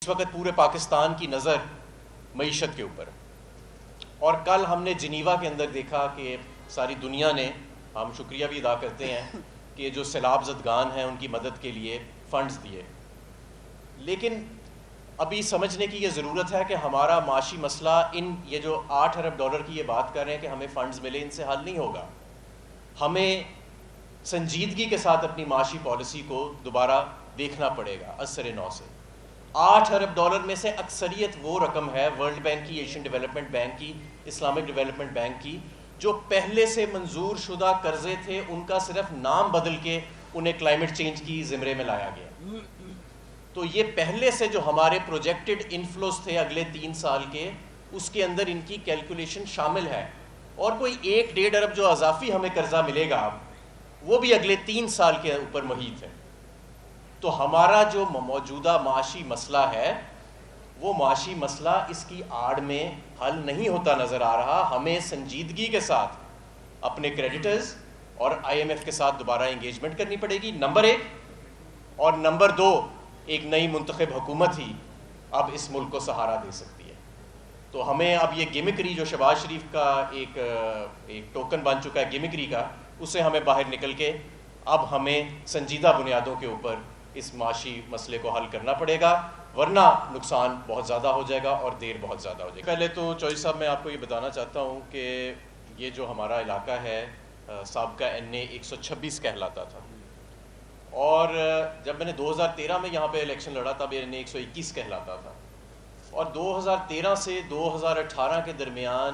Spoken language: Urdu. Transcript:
اس وقت پورے پاکستان کی نظر معیشت کے اوپر، اور کل ہم نے جنیوا کے اندر دیکھا کہ ساری دنیا نے، ہم شکریہ بھی ادا کرتے ہیں کہ جو سیلاب زدگان ہیں ان کی مدد کے لیے فنڈز دیے، لیکن ابھی سمجھنے کی یہ ضرورت ہے کہ ہمارا معاشی مسئلہ یہ جو $8 ارب کی یہ بات کر رہے ہیں کہ ہمیں فنڈز ملے، ان سے حل نہیں ہوگا. ہمیں سنجیدگی کے ساتھ اپنی معاشی پالیسی کو دوبارہ دیکھنا پڑے گا اثر نو سے. $8 ارب میں سے اکثریت وہ رقم ہے ورلڈ بینک کی، ایشین ڈیولپمنٹ بینک کی، اسلامک ڈیولپمنٹ بینک کی، جو پہلے سے منظور شدہ قرضے تھے ان کا صرف نام بدل کے انہیں کلائمیٹ چینج کی زمرے میں لایا گیا. تو یہ پہلے سے جو ہمارے پروجیکٹڈ انفلوز تھے اگلے 3 سال کے، اس کے اندر ان کی کیلکولیشن شامل ہے، اور کوئی 1-1.5 ارب جو اضافی ہمیں قرضہ ملے گا وہ بھی اگلے 3 سال کے اوپر محیط ہے. تو ہمارا جو موجودہ معاشی مسئلہ ہے وہ معاشی مسئلہ اس کی آڑ میں حل نہیں ہوتا نظر آ رہا. ہمیں سنجیدگی کے ساتھ اپنے کریڈیٹرز اور IMF کے ساتھ دوبارہ انگیجمنٹ کرنی پڑے گی، نمبر 1. اور نمبر 2، ایک نئی منتخب حکومت ہی اب اس ملک کو سہارا دے سکتی ہے. تو ہمیں اب یہ گیمکری جو شہباز شریف کا ایک ٹوکن بن چکا ہے گیمکری کا، اسے ہمیں باہر نکل کے اب ہمیں سنجیدہ بنیادوں کے اوپر اس معاشی مسئلے کو حل کرنا پڑے گا، ورنہ نقصان بہت زیادہ ہو جائے گا اور دیر بہت زیادہ ہو جائے گا. پہلے تو چوہدری صاحب میں آپ کو یہ بتانا چاہتا ہوں کہ یہ جو ہمارا علاقہ ہے سابقہ NA 126 کہلاتا تھا، اور جب میں نے 2013 میں یہاں پہ الیکشن لڑا تب NA 121 کہلاتا تھا، اور 2013 سے 2018 کے درمیان